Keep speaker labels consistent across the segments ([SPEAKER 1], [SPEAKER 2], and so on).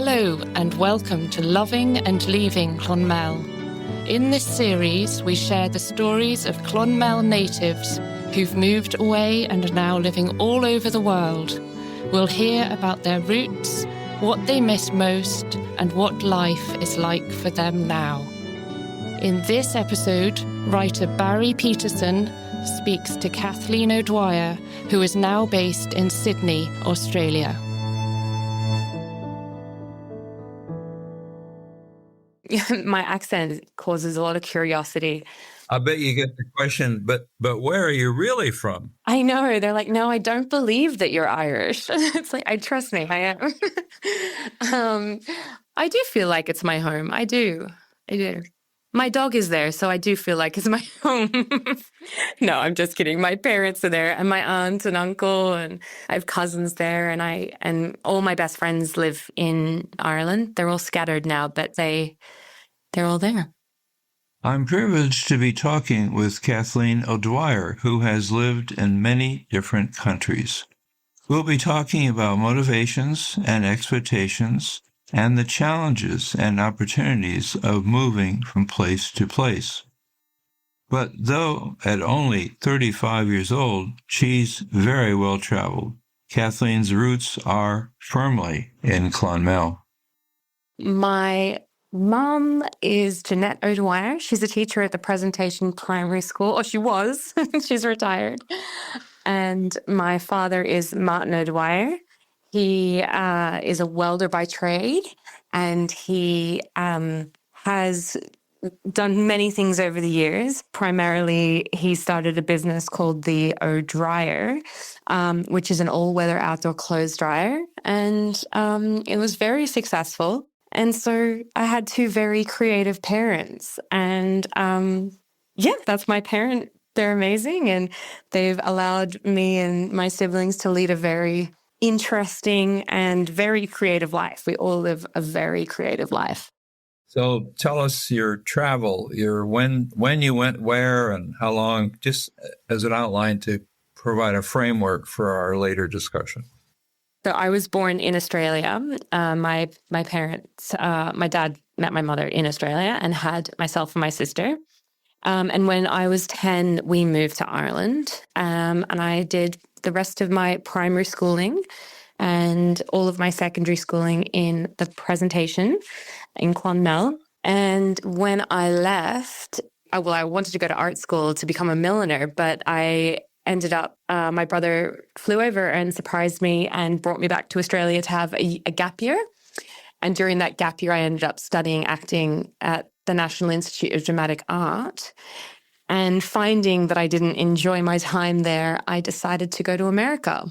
[SPEAKER 1] Hello and welcome to Loving and Leaving Clonmel. In this series, we share the stories of Clonmel natives who've moved away and are now living all over the world. We'll hear about their roots, what they miss most, and what life is like for them now. In this episode, writer Barrie Peterson speaks to Kathleen O'Dwyer, who is now based in Sydney, Australia.
[SPEAKER 2] My accent causes a lot of curiosity.
[SPEAKER 3] I bet you get the question, but where are you really from?
[SPEAKER 2] I know. They're like, no, I don't believe that you're Irish. It's like, trust me, I am. I do feel like it's my home. I do. My dog is there, so I do feel like it's my home. No, I'm just kidding. My parents are there, and my aunt and uncle, and I have cousins there, and all my best friends live in Ireland. They're all scattered now, but they're all there.
[SPEAKER 4] I'm privileged to be talking with Kathleen O'Dwyer, who has lived in many different countries. We'll be talking about motivations and expectations, and the challenges and opportunities of moving from place to place. But though at only 35 years old, she's very well traveled. Kathleen's roots are firmly in Clonmel.
[SPEAKER 2] My mum is Jeanette O'Dwyer. She's a teacher at the Presentation Primary School. Or she was. She's retired. And my father is Martin O'Dwyer. He is a welder by trade, and he has done many things over the years. Primarily, he started a business called the O'Dryer, which is an all-weather outdoor clothes dryer, and it was very successful. And so I had two very creative parents, and that's my parent. They're amazing, and they've allowed me and my siblings to lead a very interesting and very creative life. We all live a very creative life.
[SPEAKER 3] So tell us your travel, when you went where and how long, just as an outline to provide a framework for our later discussion.
[SPEAKER 2] So I was born in Australia. My parents, my dad met my mother in Australia and had myself and my sister. And when I was 10, we moved to Ireland, and I did the rest of my primary schooling and all of my secondary schooling in the Presentation in Clonmel. And when I left, I wanted to go to art school to become a milliner, but I ended up, my brother flew over and surprised me and brought me back to Australia to have a gap year. And during that gap year, I ended up studying acting at the National Institute of Dramatic Art. And finding that I didn't enjoy my time there, I decided to go to America.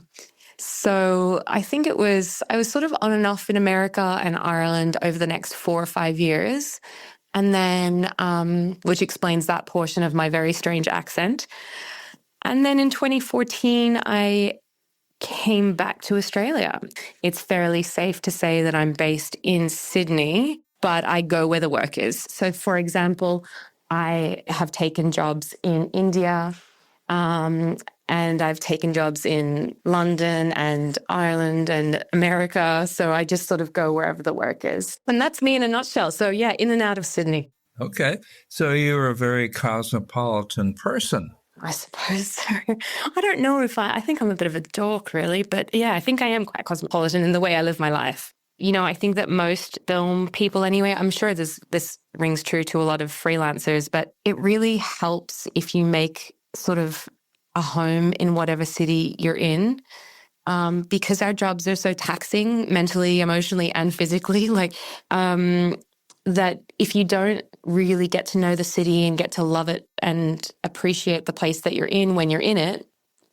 [SPEAKER 2] So I think I was sort of on and off in America and Ireland over the next 4 or 5 years. And then, which explains that portion of my very strange accent. And then in 2014, I came back to Australia. It's fairly safe to say that I'm based in Sydney, but I go where the work is. So for example, I have taken jobs in India, and I've taken jobs in London and Ireland and America. So I just sort of go wherever the work is. And that's me in a nutshell. So yeah, in and out of Sydney.
[SPEAKER 3] Okay. So you're a very cosmopolitan person.
[SPEAKER 2] I suppose so. I don't know if I think I'm a bit of a dork, really. But yeah, I think I am quite cosmopolitan in the way I live my life. You know, I think that most film people anyway, I'm sure this rings true to a lot of freelancers, but it really helps if you make sort of a home in whatever city you're in, because our jobs are so taxing mentally, emotionally, and physically, that if you don't really get to know the city and get to love it and appreciate the place that you're in when you're in it,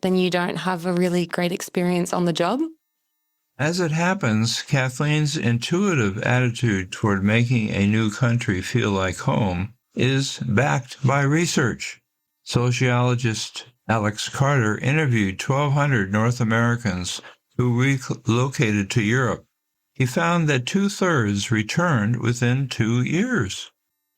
[SPEAKER 2] then you don't have a really great experience on the job.
[SPEAKER 4] As it happens, Kathleen's intuitive attitude toward making a new country feel like home is backed by research. Sociologist Alex Carter interviewed 1,200 North Americans who relocated to Europe. He found that 2/3 returned within 2 years.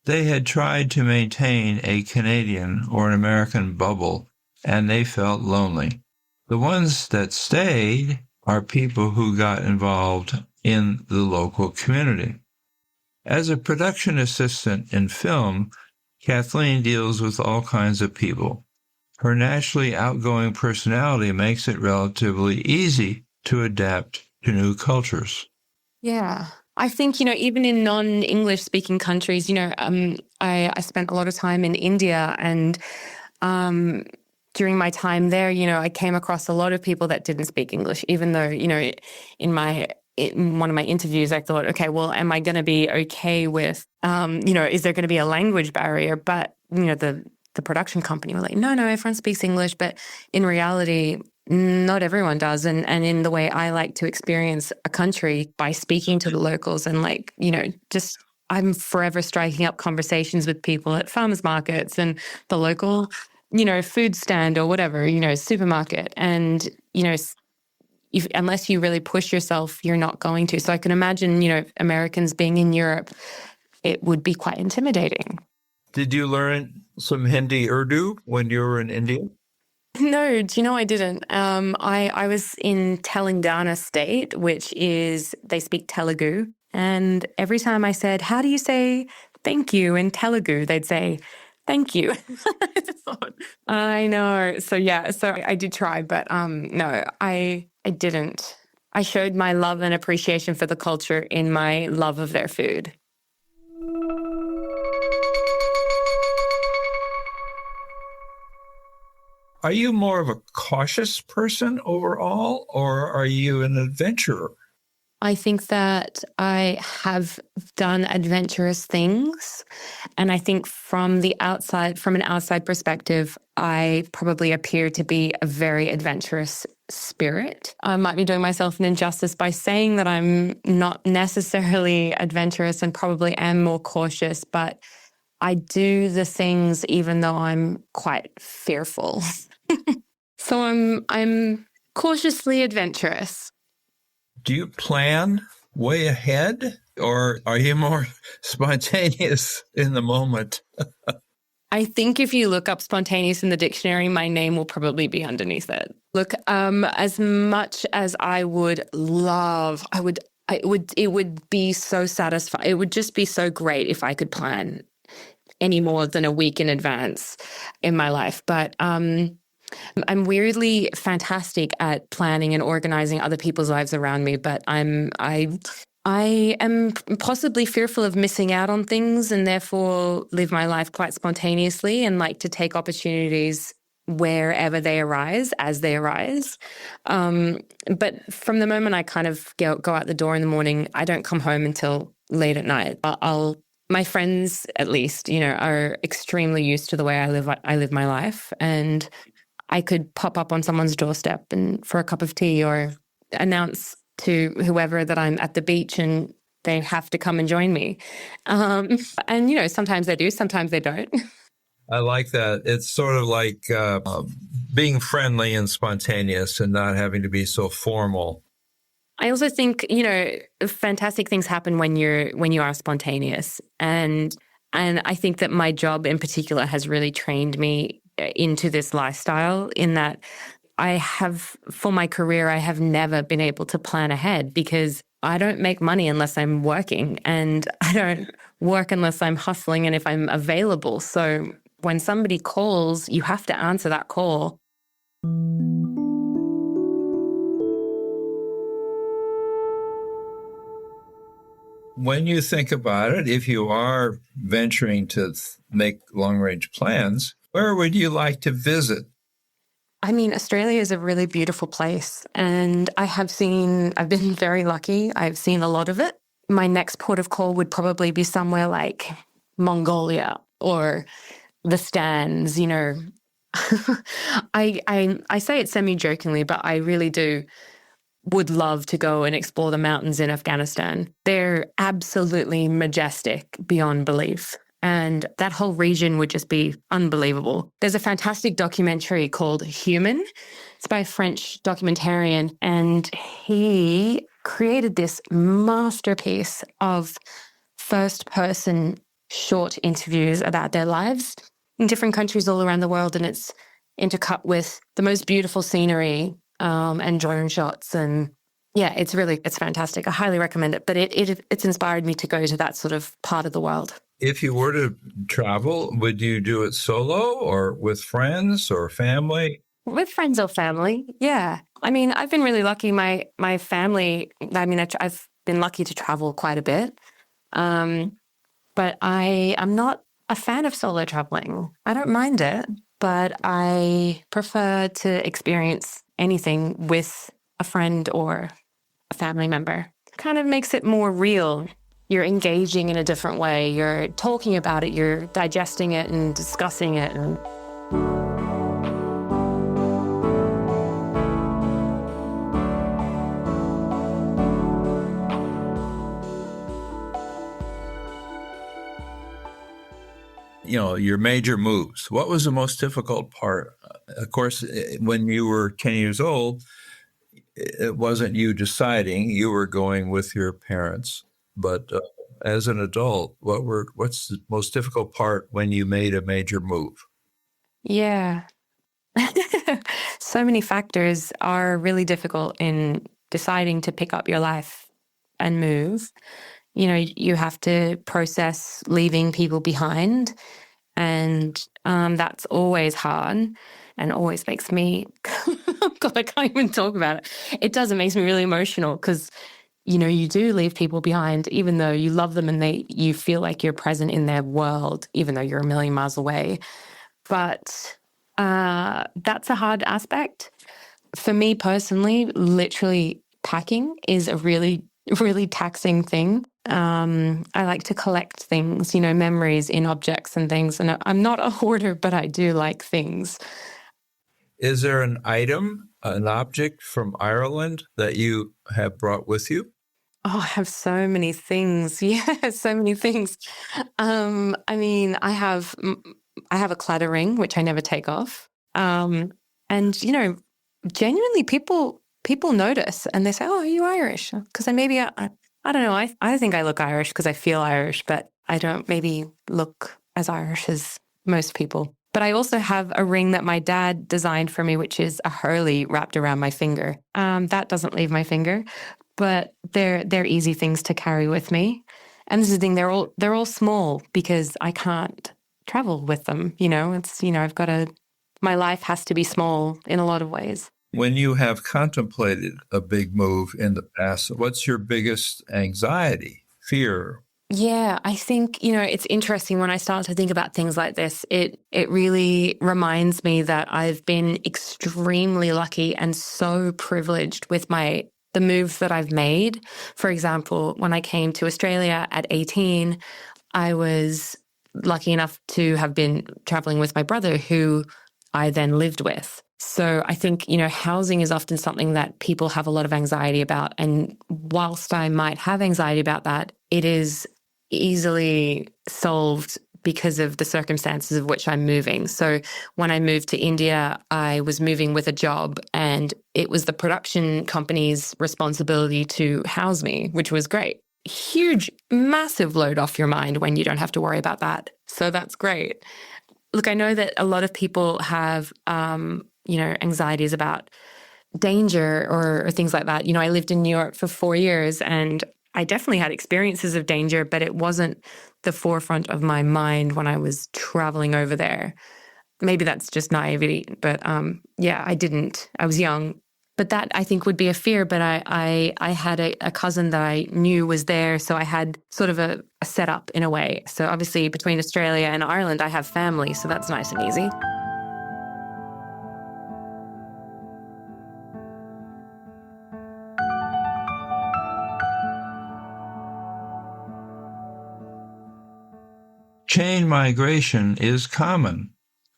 [SPEAKER 4] They had tried to maintain a Canadian or an American bubble, and they felt lonely. The ones that stayed are people who got involved in the local community. As a production assistant in film, Kathleen deals with all kinds of people. Her naturally outgoing personality makes it relatively easy to adapt to new cultures.
[SPEAKER 2] Yeah. I think, even in non-English speaking countries, I spent a lot of time in India, and during my time there, I came across a lot of people that didn't speak English, even though, in one of my interviews, I thought, okay, well, am I going to be okay with, is there going to be a language barrier? But, the production company were like, no, everyone speaks English. But in reality, not everyone does. And in the way I like to experience a country, by speaking to the locals and I'm forever striking up conversations with people at farmers markets and the local, food stand or whatever, supermarket. And, unless you really push yourself, you're not going to. So I can imagine, Americans being in Europe, it would be quite intimidating.
[SPEAKER 3] Did you learn some Hindi Urdu when you were in India?
[SPEAKER 2] No, do you know I didn't? I was in Telangana state, which is, they speak Telugu. And every time I said, how do you say thank you in Telugu? They'd say, thank you. I know. So I did try, but no, I didn't. I showed my love and appreciation for the culture in my love of their food.
[SPEAKER 3] Are you more of a cautious person overall, or are you an adventurer?
[SPEAKER 2] I think that I have done adventurous things. And I think from an outside perspective, I probably appear to be a very adventurous spirit. I might be doing myself an injustice by saying that I'm not necessarily adventurous and probably am more cautious, but I do the things even though I'm quite fearful. So I'm cautiously adventurous.
[SPEAKER 3] Do you plan way ahead, or are you more spontaneous in the moment?
[SPEAKER 2] I think if you look up spontaneous in the dictionary, my name will probably be underneath it. Look, as much as I would love, it would be so satisfying. It would just be so great if I could plan any more than a week in advance in my life. But I'm weirdly fantastic at planning and organizing other people's lives around me, but I am possibly fearful of missing out on things, and therefore live my life quite spontaneously and like to take opportunities wherever they arise, as they arise. But from the moment I kind of go out the door in the morning, I don't come home until late at night. My friends, at least, are extremely used to the way I live my life, and I could pop up on someone's doorstep and for a cup of tea, or announce to whoever that I'm at the beach and they have to come and join me. And, sometimes they do, sometimes they don't.
[SPEAKER 3] I like that. It's sort of like being friendly and spontaneous and not having to be so formal.
[SPEAKER 2] I also think, fantastic things happen when you are spontaneous. And I think that my job in particular has really trained me into this lifestyle, in that for my career, I have never been able to plan ahead, because I don't make money unless I'm working, and I don't work unless I'm hustling and if I'm available. So when somebody calls, you have to answer that call.
[SPEAKER 3] When you think about it, if you are venturing to make long-range plans, where would you like to visit?
[SPEAKER 2] I mean, Australia is a really beautiful place, and I've been very lucky. I've seen a lot of it. My next port of call would probably be somewhere like Mongolia or the Stans, I say it semi-jokingly, but I really would love to go and explore the mountains in Afghanistan. They're absolutely majestic beyond belief. And that whole region would just be unbelievable. There's a fantastic documentary called Human. It's by a French documentarian, and he created this masterpiece of first-person short interviews about their lives in different countries all around the world, and it's intercut with the most beautiful scenery and drone shots. And Yeah, it's fantastic. I highly recommend it. But it's inspired me to go to that sort of part of the world.
[SPEAKER 3] If you were to travel, would you do it solo or with friends or family?
[SPEAKER 2] With friends or family, yeah. I mean, I've been really lucky. My family, I mean, I've been lucky to travel quite a bit. But I am not a fan of solo traveling. I don't mind it, but I prefer to experience anything with a friend or a family member. Kind of makes it more real. You're engaging in a different way. You're talking about it. You're digesting it and discussing it. And
[SPEAKER 3] your major moves. What was the most difficult part? Of course, when you were 10 years old, it wasn't you deciding, you were going with your parents. But as an adult, what's the most difficult part when you made a major move?
[SPEAKER 2] yeah. So many factors are really difficult in deciding to pick up your life and move. You have to process leaving people behind, and that's always hard and always makes me, God, I can't even talk about it. It does, it makes me really emotional because, you do leave people behind, even though you love them and you feel like you're present in their world, even though you're a million miles away. But that's a hard aspect. For me personally, literally packing is a really, really taxing thing. I like to collect things, memories in objects and things. And I'm not a hoarder, but I do like things.
[SPEAKER 3] Is there an item, an object from Ireland that you have brought with you?
[SPEAKER 2] Oh, I have so many things. Yeah, so many things. I mean, I have a clatter ring, which I never take off. And, genuinely people notice and they say, "Oh, are you Irish?" Because I don't know. I think I look Irish because I feel Irish, but I don't maybe look as Irish as most people. But I also have a ring that my dad designed for me, which is a Hurley wrapped around my finger. That doesn't leave my finger, but they're easy things to carry with me. And this is the thing; they're all small because I can't travel with them. It's my life has to be small in a lot of ways.
[SPEAKER 3] When you have contemplated a big move in the past, what's your biggest anxiety, fear?
[SPEAKER 2] Yeah, I think, it's interesting when I start to think about things like this. It really reminds me that I've been extremely lucky and so privileged with the moves that I've made. For example, when I came to Australia at 18, I was lucky enough to have been traveling with my brother, who I then lived with. So I think, housing is often something that people have a lot of anxiety about. And whilst I might have anxiety about that, it is easily solved because of the circumstances of which I'm moving. So when I moved to India, I was moving with a job and it was the production company's responsibility to house me, which was great. Huge, massive load off your mind when you don't have to worry about that. So that's great. Look, I know that a lot of people have, anxieties about danger or things like that. I lived in New York for 4 years and I definitely had experiences of danger, but it wasn't the forefront of my mind when I was traveling over there. Maybe that's just naivety, but I didn't. I was young. But that, I think, would be a fear. But I had a cousin that I knew was there, so I had sort of a setup in a way. So obviously between Australia and Ireland, I have family, so that's nice and easy.
[SPEAKER 4] Chain migration is common.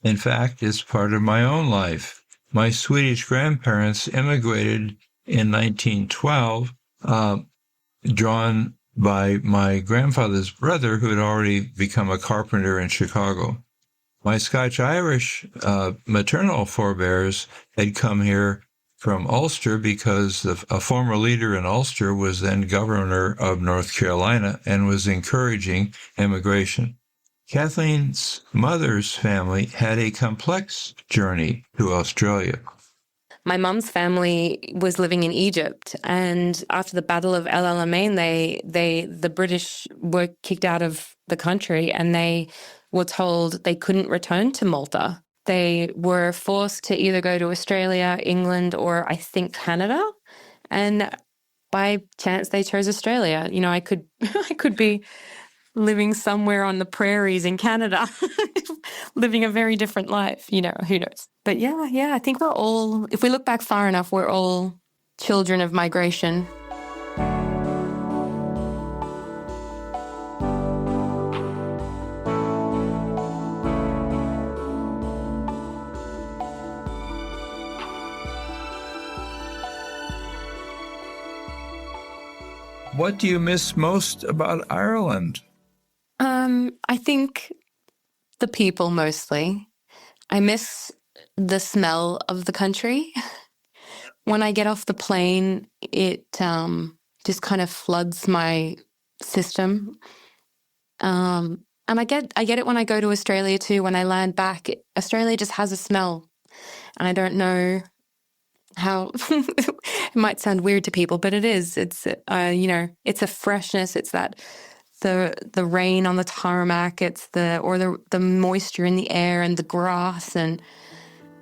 [SPEAKER 4] In fact, it's part of my own life. My Swedish grandparents immigrated in 1912, drawn by my grandfather's brother, who had already become a carpenter in Chicago. My Scotch-Irish maternal forebears had come here from Ulster because a former leader in Ulster was then governor of North Carolina and was encouraging immigration. Kathleen's mother's family had a complex journey to Australia.
[SPEAKER 2] my mum's family was living in Egypt, and after the Battle of El Alamein, the British were kicked out of the country, and they were told they couldn't return to Malta. They were forced to either go to Australia, England, or I think Canada. And by chance, they chose Australia. You know, I could be living somewhere on the prairies in Canada, living a very different life, you know, who knows. But yeah, I think we're all, if we look back far enough, we're all children of migration.
[SPEAKER 3] What do you miss most about Ireland?
[SPEAKER 2] I think the people mostly. I miss the smell of the country. When I get off the plane, it just kind of floods my system. And I get it when I go to Australia too. When I land back, Australia just has a smell, and I don't know how. It might sound weird to people, but it is. It's you know, it's a freshness. It's that the rain on the tarmac. It's the moisture in the air and the grass and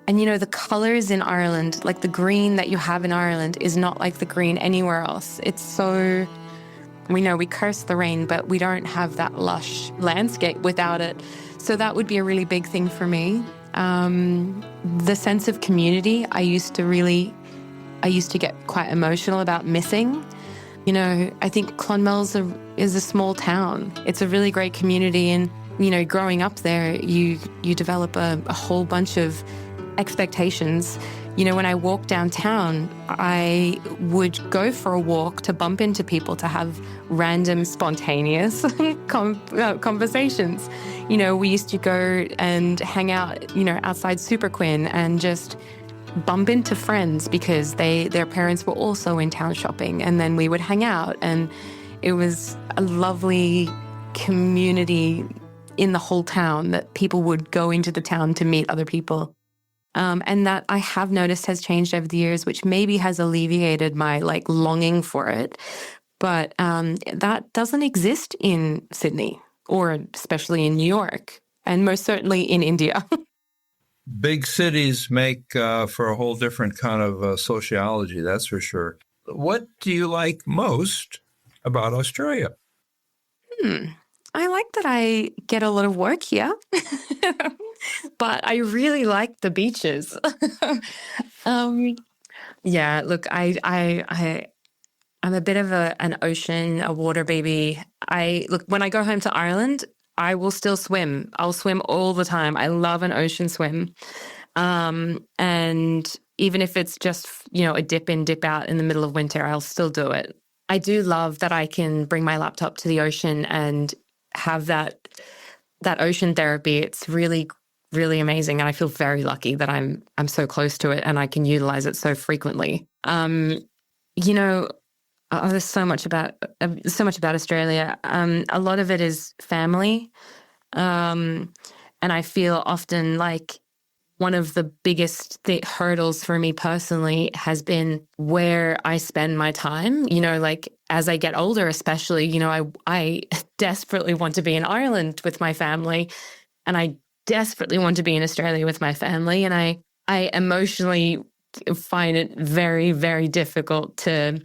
[SPEAKER 2] you know, the colors in Ireland, like the green that you have in Ireland is not like the green anywhere else. It's so, we know we curse the rain, but we don't have that lush landscape without it. So that would be a really big thing for me. The sense of community, I used to get quite emotional about missing. You know, I think Clonmel is a small town. It's a really great community, and you know, growing up there, you develop a whole bunch of expectations. You know, when I walk downtown, I would go for a walk to bump into people, to have random, spontaneous conversations. You know, we used to go and hang out, you know, outside Super Quinn and just bump into friends because their parents were also in town shopping, and then we would hang out, and it was a lovely community in the whole town that people would go into the town to meet other people. And that I have noticed has changed over the years, which maybe has alleviated my longing for it. But that doesn't exist in Sydney, or especially in New York, and most certainly in India.
[SPEAKER 3] Big cities make for a whole different kind of sociology, that's for sure. What do you like most about Australia?
[SPEAKER 2] I like that I get a lot of work here, but I really like the beaches. Yeah, look, I'm a bit of a water baby. When I go home to Ireland, I will still swim. I'll swim all the time. I love an ocean swim. And even if it's just, you know, a dip in, dip out in the middle of winter, I'll still do it. I do love that I can bring my laptop to the ocean and have that ocean therapy. It's really, really amazing. And I feel very lucky that I'm so close to it and I can utilize it so frequently. You know, there's so much about Australia. A lot of it is family. And I feel often like one of the biggest hurdles for me personally has been where I spend my time. You know, like as I get older, especially, you know, I desperately want to be in Ireland with my family, and I desperately want to be in Australia with my family. And I emotionally find it very, very difficult to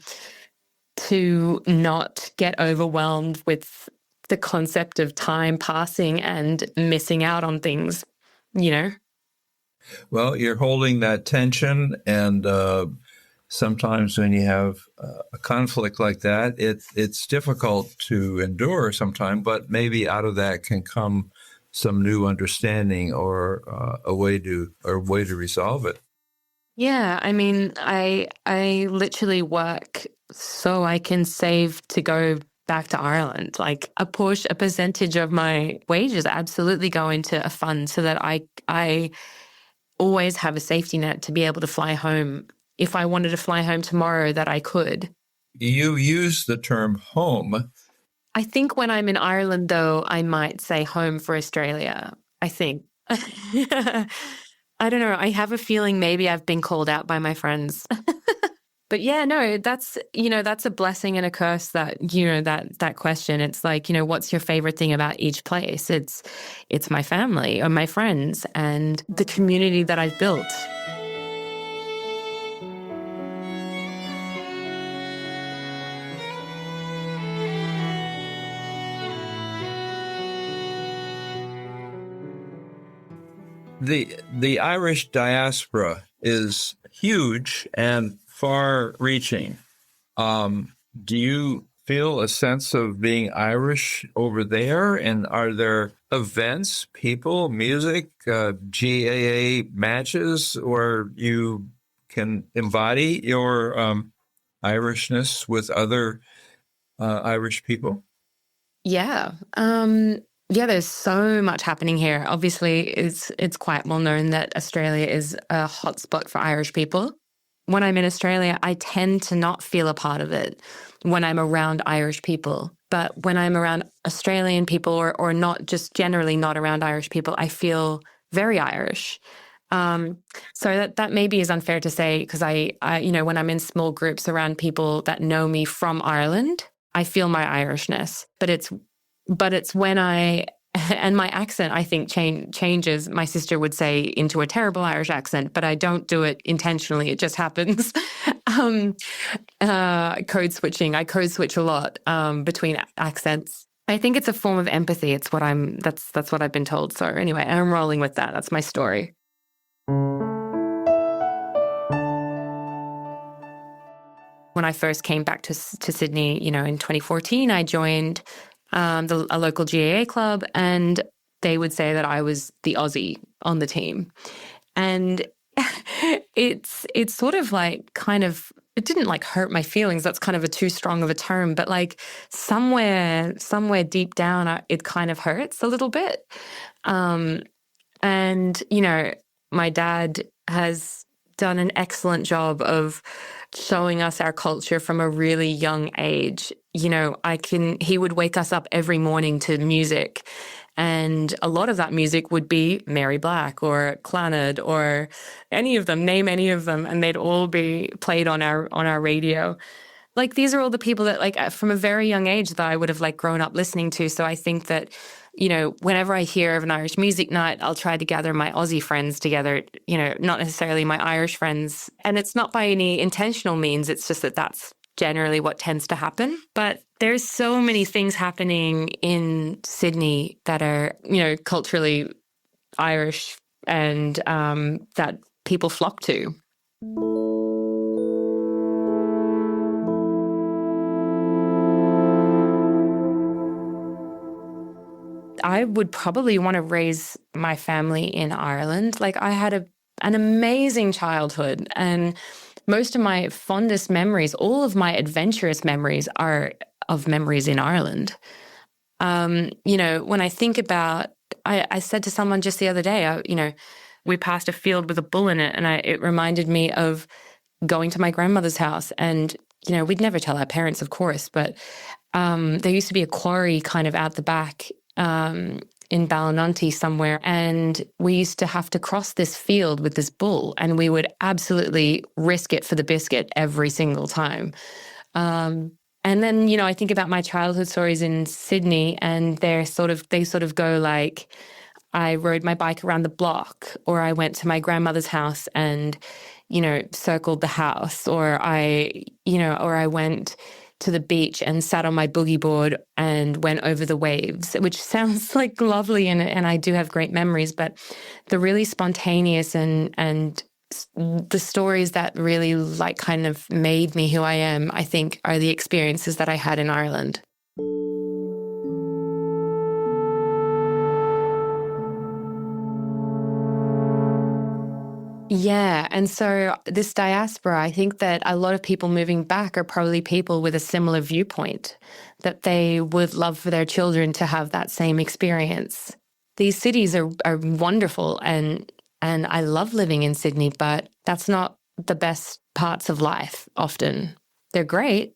[SPEAKER 2] not get overwhelmed with the concept of time passing and missing out on things, you know?
[SPEAKER 3] Well, you're holding that tension, and sometimes when you have a conflict like that, it's difficult to endure sometimes, but maybe out of that can come some new understanding or a way to resolve it.
[SPEAKER 2] Yeah, I mean, I literally work so I can save to go back to Ireland. Like a percentage of my wages absolutely go into a fund so that I always have a safety net to be able to fly home. If I wanted to fly home tomorrow, that I could.
[SPEAKER 3] You use the term home.
[SPEAKER 2] I think when I'm in Ireland, though, I might say home for Australia, I think. I don't know. I have a feeling maybe I've been called out by my friends. But yeah, no, that's a blessing and a curse that, that question. It's like, what's your favorite thing about each place? It's my family or my friends and the community that I've built.
[SPEAKER 3] The Irish diaspora is huge and far-reaching. Do you feel a sense of being Irish over there? And are there events, people, music, GAA matches, where you can embody your Irishness with other Irish people?
[SPEAKER 2] Yeah. Yeah, there's so much happening here. Obviously, it's quite well known that Australia is a hotspot for Irish people. When I'm in Australia, I tend to not feel a part of it when I'm around Irish people. But when I'm around Australian people or not, just generally not around Irish people, I feel very Irish. So that maybe is unfair to say, because I when I'm in small groups around people that know me from Ireland, I feel my Irishness. But it's when and my accent, I think, changes. My sister would say into a terrible Irish accent, but I don't do it intentionally. It just happens. Code switching. I code switch a lot between accents. I think it's a form of empathy. It's what that's what I've been told. So anyway, I'm rolling with that. That's my story. When I first came back to Sydney, in 2014, I joined a local GAA club, and they would say that I was the Aussie on the team. And it's sort of like it didn't like hurt my feelings. That's kind of a too strong of a term, but like somewhere deep down, it kind of hurts a little bit. And, my dad has done an excellent job of showing us our culture from a really young age. He would wake us up every morning to music, and a lot of that music would be Mary Black or Clannad or name any of them, and they'd all be played on our radio. Like, these are all the people that, like, from a very young age that I would have, like, grown up listening to. So I think that, whenever I hear of an Irish music night, I'll try to gather my Aussie friends together, not necessarily my Irish friends. And it's not by any intentional means. It's just that that's generally what tends to happen. But there's so many things happening in Sydney that are, culturally Irish and that people flock to. I would probably want to raise my family in Ireland. Like, I had an amazing childhood, and most of my fondest memories, all of my adventurous memories, are of memories in Ireland. When I think about, I said to someone just the other day, we passed a field with a bull in it, and it reminded me of going to my grandmother's house. And, we'd never tell our parents, of course, but there used to be a quarry kind of out the back in Ballinunty somewhere, and we used to have to cross this field with this bull, and we would absolutely risk it for the biscuit every single time. And then, I think about my childhood stories in Sydney, and they sort of go like, I rode my bike around the block, or I went to my grandmother's house and, circled the house, or I went to the beach and sat on my boogie board and went over the waves, which sounds like lovely, and I do have great memories. But the really spontaneous and the stories that really like kind of made me who I am, I think, are the experiences that I had in Ireland. Yeah. And so this diaspora, I think that a lot of people moving back are probably people with a similar viewpoint, that they would love for their children to have that same experience. These cities are wonderful, and I love living in Sydney, but that's not the best parts of life often. They're great.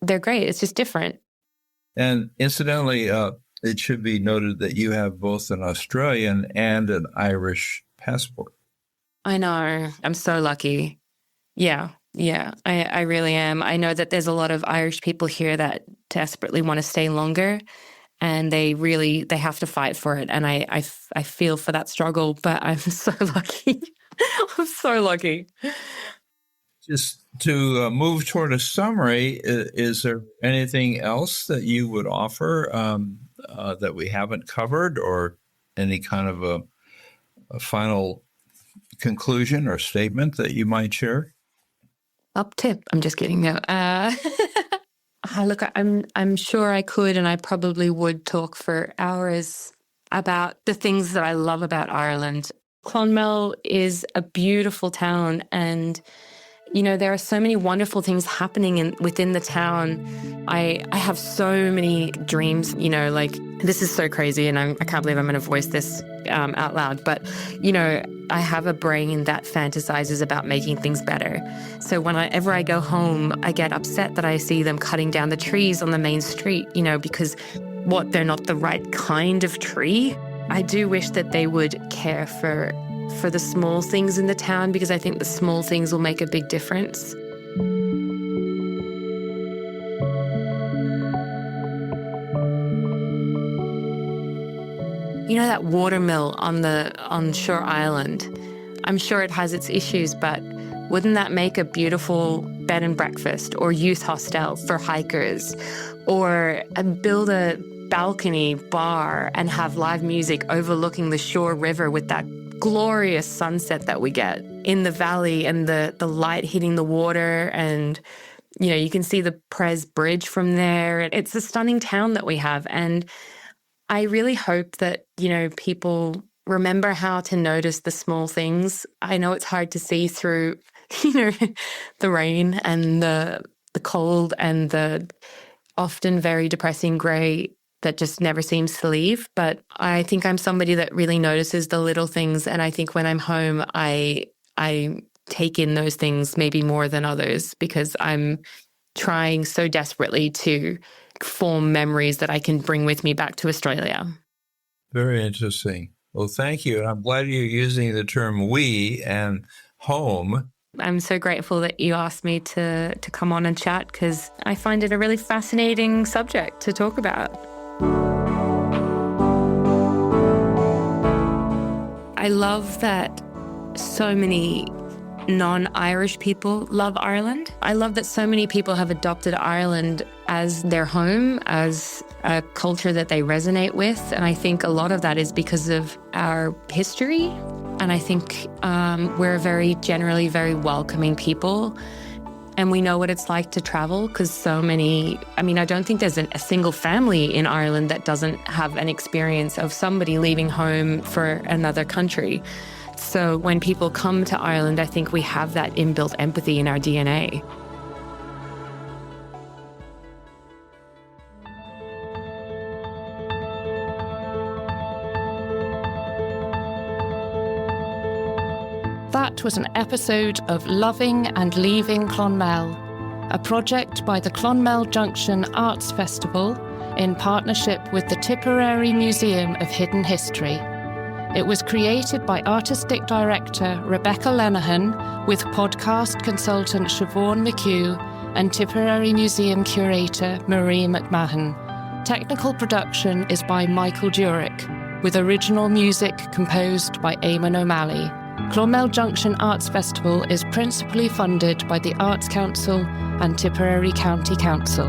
[SPEAKER 2] It's just different.
[SPEAKER 3] And incidentally, it should be noted that you have both an Australian and an Irish passport.
[SPEAKER 2] I know. I'm so lucky. Yeah, I really am. I know that there's a lot of Irish people here that desperately want to stay longer, and they have to fight for it. And I feel for that struggle, but I'm so lucky. I'm so lucky.
[SPEAKER 3] Just to move toward a summary, is there anything else that you would offer that we haven't covered, or any kind of a final conclusion or statement that you might share?
[SPEAKER 2] Up tip. I'm just kidding. No. Look, I'm sure I could, and I probably would talk for hours about the things that I love about Ireland. Clonmel is a beautiful town, and there are so many wonderful things happening within the town. I have so many dreams, this is so crazy, and I can't believe I'm going to voice this out loud, but, I have a brain that fantasizes about making things better. So whenever I go home, I get upset that I see them cutting down the trees on the main street, because they're not the right kind of tree. I do wish that they would care for the small things in the town, because I think the small things will make a big difference. That watermill on Shore Island, I'm sure it has its issues, but wouldn't that make a beautiful bed and breakfast or youth hostel for hikers, or build a balcony bar and have live music overlooking the Shore River with that glorious sunset that we get in the valley, and the light hitting the water, and you can see the Prez Bridge from there. It's a stunning town that we have, and I really hope that people remember how to notice the small things. I know it's hard to see through the rain and the cold and the often very depressing grey that just never seems to leave. But I think I'm somebody that really notices the little things. And I think when I'm home, I take in those things maybe more than others, because I'm trying so desperately to form memories that I can bring with me back to Australia.
[SPEAKER 3] Very interesting. Well, thank you. I'm glad you're using the term we and home.
[SPEAKER 2] I'm so grateful that you asked me to come on and chat, because I find it a really fascinating subject to talk about. I love that so many non-Irish people love Ireland. I love that so many people have adopted Ireland as their home, as a culture that they resonate with. And I think a lot of that is because of our history. And I think we're generally very welcoming people. And we know what it's like to travel, because I don't think there's a single family in Ireland that doesn't have an experience of somebody leaving home for another country. So when people come to Ireland, I think we have that inbuilt empathy in our DNA.
[SPEAKER 1] That was an episode of Loving and Leaving Clonmel, a project by the Clonmel Junction Arts Festival in partnership with the Tipperary Museum of Hidden History. It was created by artistic director Rebecca Lenihan with podcast consultant Siobhan McHugh and Tipperary Museum curator Marie McMahon. Technical production is by Michael Durick, with original music composed by Eamon O'Malley. Clonmel Junction Arts Festival is principally funded by the Arts Council and Tipperary County Council.